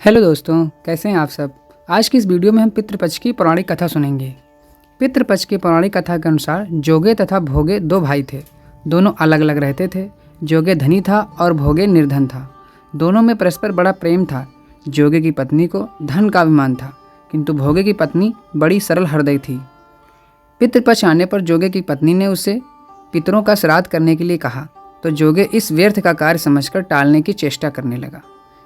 Hello दोस्तों, कैसे हैं आप सब। आज की इस वीडियो में हम पितृपक्ष की पौराणिक कथा सुनेंगे। पितृपक्ष की पौराणिक कथा के अनुसार जोगे तथा भोगे दो भाई थे। दोनों अलग अलग रहते थे। जोगे धनी था और भोगे निर्धन था। दोनों में परस्पर बड़ा प्रेम था। जोगे की पत्नी को धन का अभिमान था, किंतु भोगे की पत्नी बड़ी सरल हृदय थी। पितृपक्ष आने पर जोगे की पत्नी ने उसे पितरों का श्राद्ध करने के लिए कहा, तो जोगे इस व्यर्थ का कार्य समझकर टालने की चेष्टा करने लगा।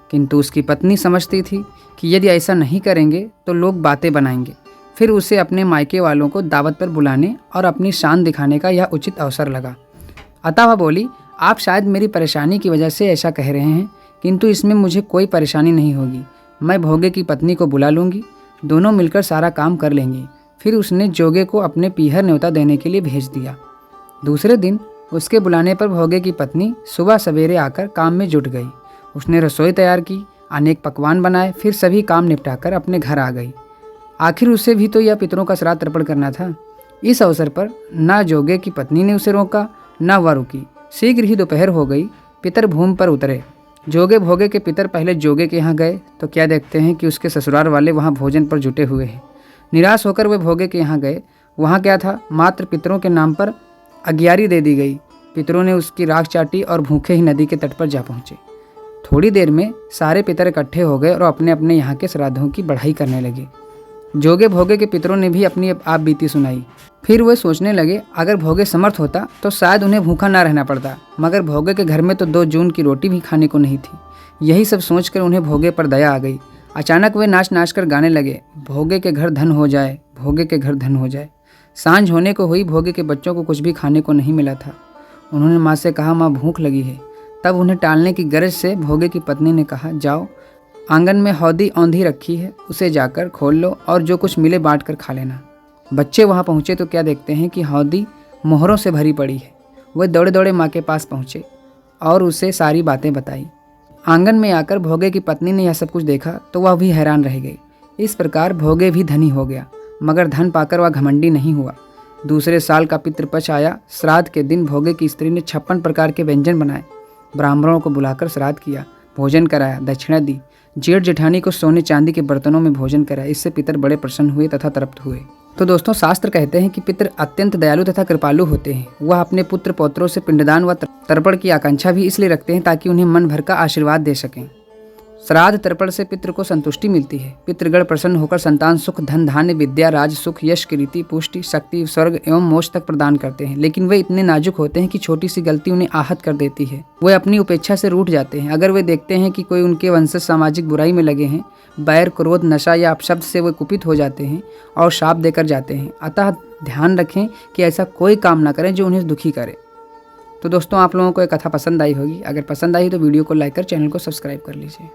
किंतु उसकी पत्नी समझती थी कि यदि ऐसा नहीं करेंगे तो लोग बातें बनाएंगे। फिर उसे अपने मायके वालों को दावत पर बुलाने और अपनी शान दिखाने का यह उचित अवसर लगा। अतः वह बोली, आप शायद मेरी परेशानी की वजह से ऐसा कह रहे हैं, किंतु इसमें मुझे कोई परेशानी नहीं होगी। मैं भोगे की पत्नी को बुला लूँगी, दोनों मिलकर सारा काम कर लेंगे। फिर उसने जोगे को अपने पीहर न्योता देने के लिए भेज दिया। दूसरे दिन उसके बुलाने पर भोगे की पत्नी सुबह सवेरे आकर काम में जुट गई। उसने रसोई तैयार की, अनेक पकवान बनाए, फिर सभी काम निपटाकर अपने घर आ गई। आखिर उसे भी तो यह पितरों का श्राद्ध तर्पण करना था। इस अवसर पर न जोगे की पत्नी ने उसे रोका, न वह रुकी। शीघ्र ही दोपहर हो गई। पितर भूमि पर उतरे। जोगे भोगे के पितर पहले जोगे के यहाँ गए तो क्या देखते हैं कि उसके ससुराल वाले वहाँ भोजन पर जुटे हुए हैं। निराश होकर वे भोगे के यहाँ गए। वहाँ क्या था, मात्र पितरों के नाम पर अग्यारी दे दी गई। पितरों ने उसकी राख चाटी और भूखे ही नदी के तट पर जा पहुँचे। थोड़ी देर में सारे पितर इकट्ठे हो गए और अपने अपने यहाँ के श्राद्धों की बढ़ाई करने लगे। जोगे भोगे के पितरों ने भी अपनी आप बीती सुनाई। फिर वे सोचने लगे, अगर भोगे समर्थ होता तो शायद उन्हें भूखा ना रहना पड़ता, मगर भोगे के घर में तो 2 जून की रोटी भी खाने को नहीं थी। यही सब सोचकर उन्हें भोगे पर दया आ गई। अचानक वे नाच नाच कर गाने लगे, भोगे के घर धन हो जाए, भोगे के घर धन हो जाए। सांझ होने को हुई। भोगे के बच्चों को कुछ भी खाने को नहीं मिला था। उन्होंने माँ से कहा, माँ भूख लगी है। तब उन्हें टालने की गरज से भोगे की पत्नी ने कहा, जाओ, आंगन में हौदी औंधी रखी है, उसे जाकर खोल लो और जो कुछ मिले बांट कर खा लेना। बच्चे वहाँ पहुँचे तो क्या देखते हैं कि हौदी मोहरों से भरी पड़ी है। वह दौड़े दौड़े माँ के पास पहुँचे और उसे सारी बातें बताई। आंगन में आकर भोगे की पत्नी ने यह सब कुछ देखा तो वह भी हैरान रह गई। इस प्रकार भोगे भी धनी हो गया, मगर धन पाकर वह घमंडी नहीं हुआ। दूसरे साल का पितृपक्ष आया। श्राद्ध के दिन भोगे की स्त्री ने 56 प्रकार के व्यंजन बनाए। ब्राह्मणों को बुलाकर श्राद्ध किया, भोजन कराया, दक्षिणा दी। जेठ जेठानी को सोने चांदी के बर्तनों में भोजन कराया। इससे पितर बड़े प्रसन्न हुए तथा तृप्त हुए। तो दोस्तों, शास्त्र कहते हैं कि पितर अत्यंत दयालु तथा कृपालु होते हैं। वह अपने पुत्र पौत्रों से पिंडदान व तर्पण की आकांक्षा भी इसलिए रखते हैं ताकि उन्हें मन भर का आशीर्वाद दे सकें। श्राद्ध तर्पण से पितृ को संतुष्टि मिलती है। पितृगण प्रसन्न होकर संतान सुख, धन धान्य, विद्या, राज, सुख, यश, कीर्ति, पुष्टि, शक्ति, स्वर्ग एवं मोक्ष तक प्रदान करते हैं। लेकिन वे इतने नाजुक होते हैं कि छोटी सी गलती उन्हें आहत कर देती है। वे अपनी उपेक्षा से रूठ जाते हैं। अगर वे देखते हैं कि कोई उनके वंशज सामाजिक बुराई में लगे हैं, बैर, क्रोध, नशा या अपशब्द से वे कुपित हो जाते हैं और शाप देकर जाते हैं। अतः ध्यान रखें कि ऐसा कोई काम ना करें जो उन्हें दुखी करे। तो दोस्तों, आप लोगों को ये कथा पसंद आई होगी। अगर पसंद आई तो वीडियो को लाइक कर चैनल को सब्सक्राइब कर लीजिए।